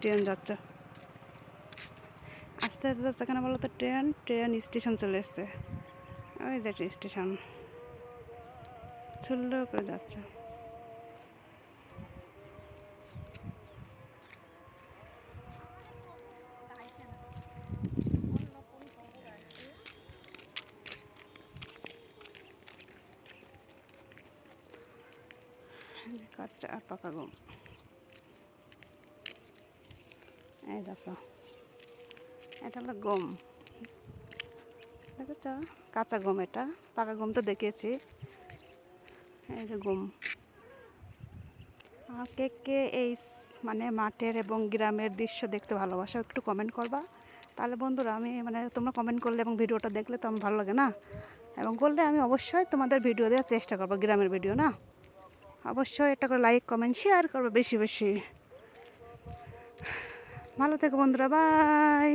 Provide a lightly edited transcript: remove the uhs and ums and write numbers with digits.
Train যাচ্ছে, আস্তে আস্তে যাচ্ছে কেন বলো তো? ট্রেন স্টেশন চলে এসছে। ওই যে স্টেশন সুন্দর করে যাচ্ছে। কাঁচা আর পাকা গম, এই দেখো এটা হলো গম, দেখেছ? কাঁচা গম, এটা পাকা গম তো দেখিয়েছি। এই যে গম। আর কে কে এই মানে মাঠের এবং গ্রামের দৃশ্য দেখতে ভালোবাসো একটু কমেন্ট করবা। তাহলে বন্ধুরা আমি মানে তোমরা কমেন্ট করলে এবং ভিডিওটা দেখলে তো আমার ভালো লাগে না, এবং করলে আমি অবশ্যই তোমাদের ভিডিও দেওয়ার চেষ্টা করবো, গ্রামের ভিডিও না। অবশ্যই এটা করে লাইক কমেন্ট শেয়ার করবে বেশি বেশি। ভালো থেকো বন্ধুরা, বাই।